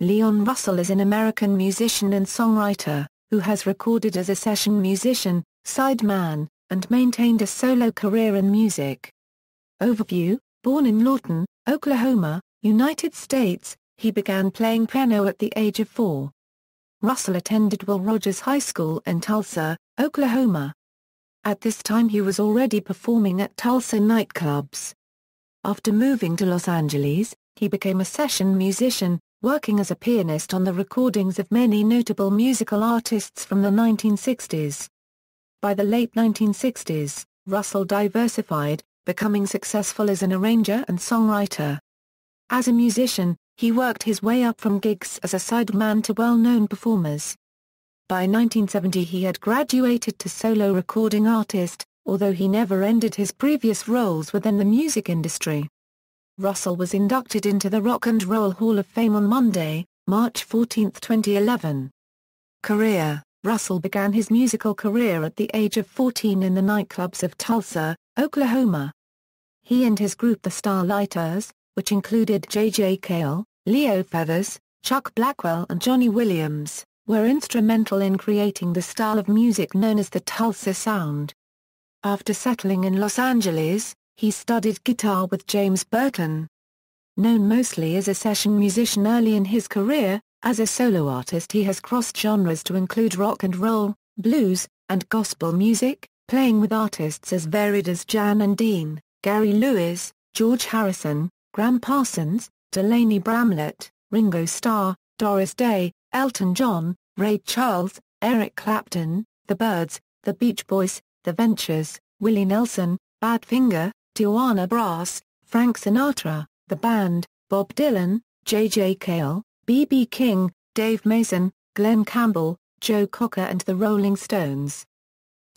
Leon Russell is an American musician and songwriter, who has recorded as a session musician, sideman, and maintained a solo career in music. Overview: born in Lawton, Oklahoma, United States, he began playing piano at the age of 4. Russell attended Will Rogers High School in Tulsa, Oklahoma. At this time he was already performing at Tulsa nightclubs. After moving to Los Angeles, he became a session musician, working as a pianist on the recordings of many notable musical artists from the 1960s. By the late 1960s, Russell diversified, becoming successful as an arranger and songwriter. As a musician, he worked his way up from gigs as a sideman to well-known performers. By 1970 he had graduated to solo recording artist, although he never ended his previous roles within the music industry. Russell was inducted into the Rock and Roll Hall of Fame on Monday, March 14, 2011. Career: Russell began his musical career at the age of 14 in the nightclubs of Tulsa, Oklahoma. He and his group the Starlighters, which included J.J. Cale, Leo Feathers, Chuck Blackwell and Johnny Williams, were instrumental in creating the style of music known as the Tulsa Sound. After settling in Los Angeles, he studied guitar with James Burton. Known mostly as a session musician early in his career, as a solo artist he has crossed genres to include rock and roll, blues, and gospel music, playing with artists as varied as Jan and Dean, Gary Lewis, George Harrison, Graham Parsons, Delaney Bramlett, Ringo Starr, Doris Day, Elton John, Ray Charles, Eric Clapton, The Byrds, The Beach Boys, The Ventures, Willie Nelson, Badfinger, Tijuana Brass, Frank Sinatra, The Band, Bob Dylan, J.J. Cale, B.B. King, Dave Mason, Glenn Campbell, Joe Cocker and the Rolling Stones.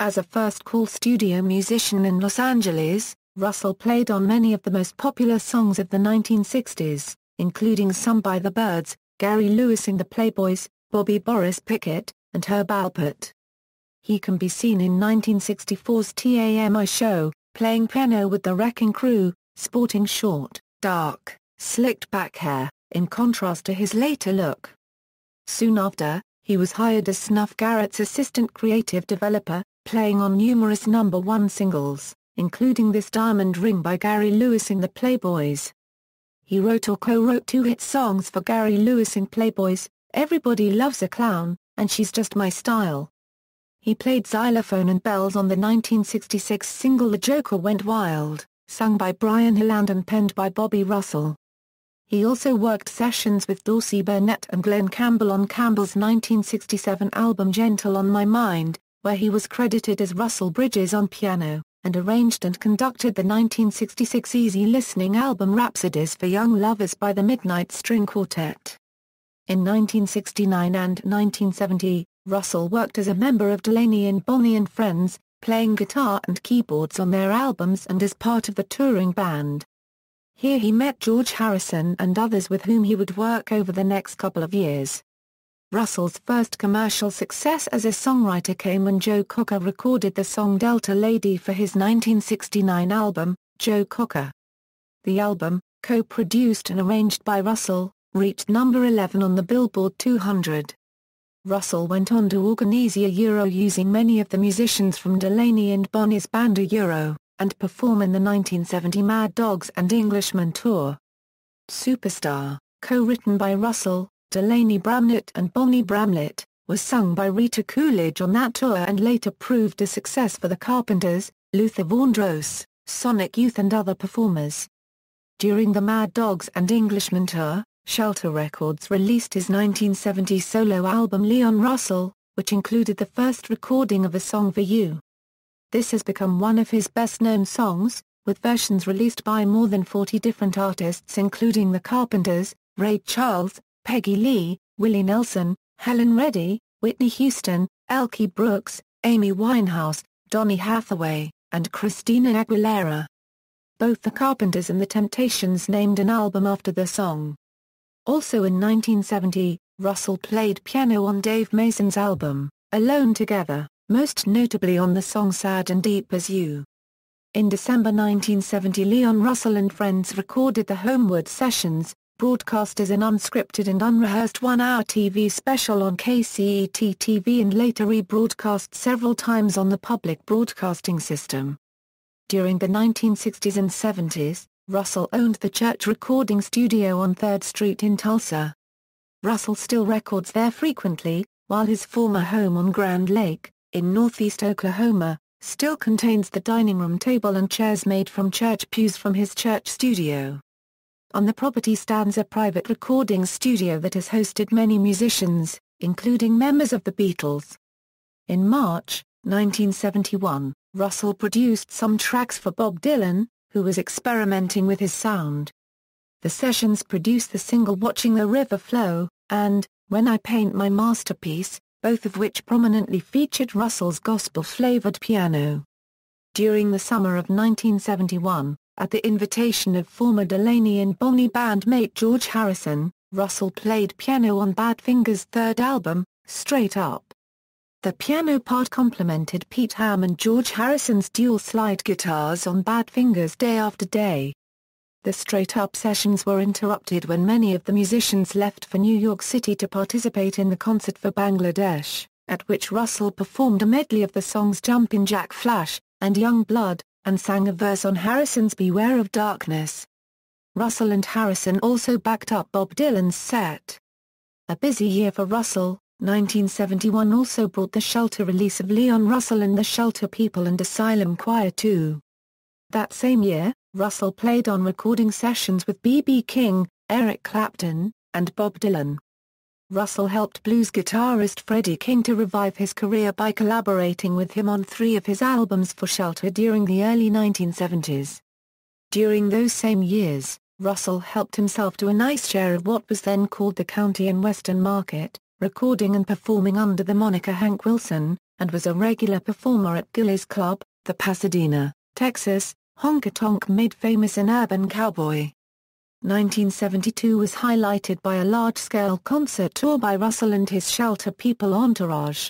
As a first-call studio musician in Los Angeles, Russell played on many of the most popular songs of the 1960s, including some by The Byrds, Gary Lewis and the Playboys, Bobby Boris Pickett, and Herb Alpert. He can be seen in 1964's TAMI show, playing piano with the Wrecking Crew, sporting short, dark, slicked-back hair, in contrast to his later look. Soon after, he was hired as Snuff Garrett's assistant creative developer, playing on numerous #1 singles, including This Diamond Ring by Gary Lewis and the Playboys. He wrote or co-wrote 2 hit songs for Gary Lewis and Playboys, Everybody Loves a Clown, and She's Just My Style. He played xylophone and bells on the 1966 single The Joker Went Wild, sung by Brian Hilland and penned by Bobby Russell. He also worked sessions with Dorsey Burnett and Glenn Campbell on Campbell's 1967 album Gentle on My Mind, where he was credited as Russell Bridges on piano, and arranged and conducted the 1966 easy listening album Rhapsodies for Young Lovers by the Midnight String Quartet. In 1969 and 1970, Russell worked as a member of Delaney and Bonnie and Friends, playing guitar and keyboards on their albums and as part of the touring band. Here he met George Harrison and others with whom he would work over the next couple of years. Russell's first commercial success as a songwriter came when Joe Cocker recorded the song Delta Lady for his 1969 album, Joe Cocker. The album, co-produced and arranged by Russell, reached number 11 on the Billboard 200. Russell went on to organize a Euro using many of the musicians from Delaney and Bonnie's band A Euro, and perform in the 1970 Mad Dogs and Englishmen tour. Superstar, co-written by Russell, Delaney Bramlett and Bonnie Bramlett, was sung by Rita Coolidge on that tour and later proved a success for the Carpenters, Luther Vandross, Sonic Youth and other performers. During the Mad Dogs and Englishmen tour, Shelter Records released his 1970 solo album Leon Russell, which included the first recording of A Song for You. This has become one of his best-known songs, with versions released by more than 40 different artists including The Carpenters, Ray Charles, Peggy Lee, Willie Nelson, Helen Reddy, Whitney Houston, Elkie Brooks, Amy Winehouse, Donny Hathaway, and Christina Aguilera. Both The Carpenters and The Temptations named an album after the song. Also in 1970, Russell played piano on Dave Mason's album, Alone Together, most notably on the song Sad and Deep as You. In December 1970 Leon Russell and Friends recorded the Homeward Sessions, broadcast as an unscripted and unrehearsed one-hour TV special on KCET-TV and later rebroadcast several times on the public broadcasting system. During the 1960s and 70s, Russell owned the Church Recording Studio on 3rd Street in Tulsa. Russell still records there frequently, while his former home on Grand Lake, in northeast Oklahoma, still contains the dining room table and chairs made from church pews from his church studio. On the property stands a private recording studio that has hosted many musicians, including members of the Beatles. In March 1971, Russell produced some tracks for Bob Dylan, who was experimenting with his sound. The sessions produced the single Watching the River Flow, and When I Paint My Masterpiece, both of which prominently featured Russell's gospel-flavored piano. During the summer of 1971, at the invitation of former Delaney and Bonnie bandmate George Harrison, Russell played piano on Badfinger's third album, Straight Up. The piano part complemented Pete Ham and George Harrison's dual slide guitars on Badfinger's Day After Day. The Straight Up sessions were interrupted when many of the musicians left for New York City to participate in the concert for Bangladesh, at which Russell performed a medley of the songs Jumpin' Jack Flash and Young Blood, and sang a verse on Harrison's Beware of Darkness. Russell and Harrison also backed up Bob Dylan's set. A busy year for Russell, 1971 also brought the Shelter release of Leon Russell and the Shelter People and Asylum Choir too. That same year, Russell played on recording sessions with B.B. King, Eric Clapton, and Bob Dylan. Russell helped blues guitarist Freddie King to revive his career by collaborating with him on 3 of his albums for Shelter during the early 1970s. During those same years, Russell helped himself to a nice share of what was then called the County and Western Market, recording and performing under the moniker Hank Wilson, and was a regular performer at Gillies Club, the Pasadena, Texas, Honky Tonk made famous an urban cowboy. 1972 was highlighted by a large-scale concert tour by Russell and his Shelter People entourage.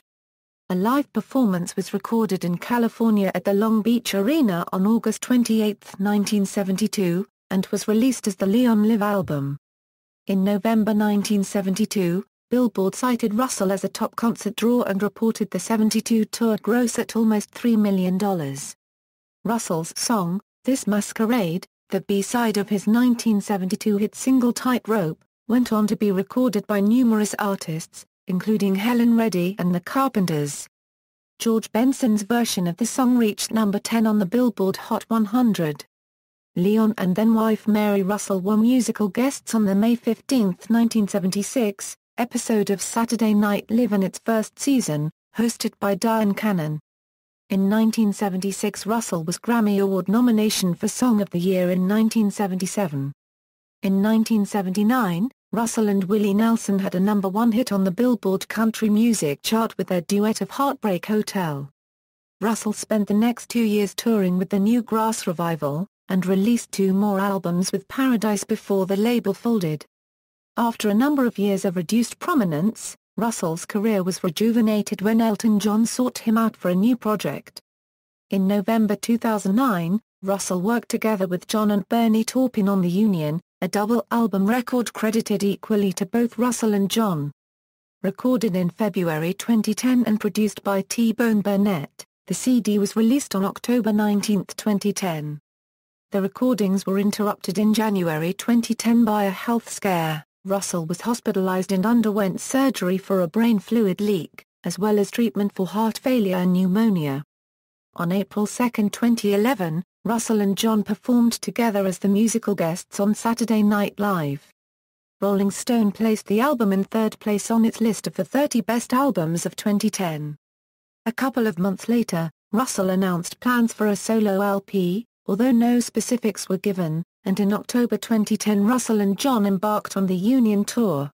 A live performance was recorded in California at the Long Beach Arena on August 28, 1972, and was released as the Leon Live album. In November 1972, Billboard cited Russell as a top concert draw and reported the 72 tour gross at almost $3 million. Russell's song, This Masquerade, the B-side of his 1972 hit single Tightrope, went on to be recorded by numerous artists, including Helen Reddy and the Carpenters. George Benson's version of the song reached number 10 on the Billboard Hot 100. Leon and then-wife Mary Russell were musical guests on the May 15, 1976, episode of Saturday Night Live in its first season, hosted by Diane Cannon. In 1976 Russell was Grammy Award nomination for Song of the Year in 1977. In 1979, Russell and Willie Nelson had a number 1 hit on the Billboard Country Music chart with their duet of Heartbreak Hotel. Russell spent the next 2 years touring with the New Grass Revival, and released 2 more albums with Paradise before the label folded. After a number of years of reduced prominence, Russell's career was rejuvenated when Elton John sought him out for a new project. In November 2009, Russell worked together with John and Bernie Taupin on The Union, a double-album record credited equally to both Russell and John. Recorded in February 2010 and produced by T-Bone Burnett, the CD was released on October 19, 2010. The recordings were interrupted in January 2010 by a health scare. Russell was hospitalized and underwent surgery for a brain fluid leak, as well as treatment for heart failure and pneumonia. On April 2, 2011, Russell and John performed together as the musical guests on Saturday Night Live. Rolling Stone placed the album in 3rd place on its list of the 30 best albums of 2010. A couple of months later, Russell announced plans for a solo LP, although no specifics were given, and in October 2010 Russell and John embarked on the Union Tour.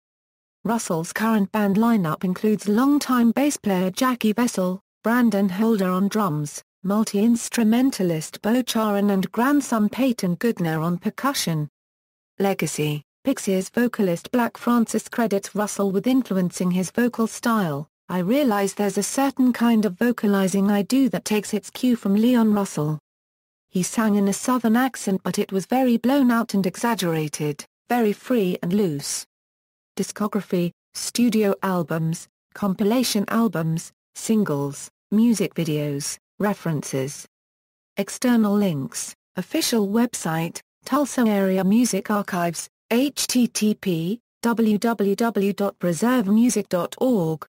Russell's current band lineup includes longtime bass player Jackie Vessel, Brandon Holder on drums, multi-instrumentalist Bo Charan and grandson Peyton Goodner on percussion. Legacy: Pixies vocalist Black Francis credits Russell with influencing his vocal style. "I realize there's a certain kind of vocalizing I do that takes its cue from Leon Russell. He sang in a southern accent but it was very blown out and exaggerated, very free and loose. Discography, studio albums, compilation albums, singles, music videos, references. External links, official website, Tulsa Area Music Archives, http://www.preservemusic.org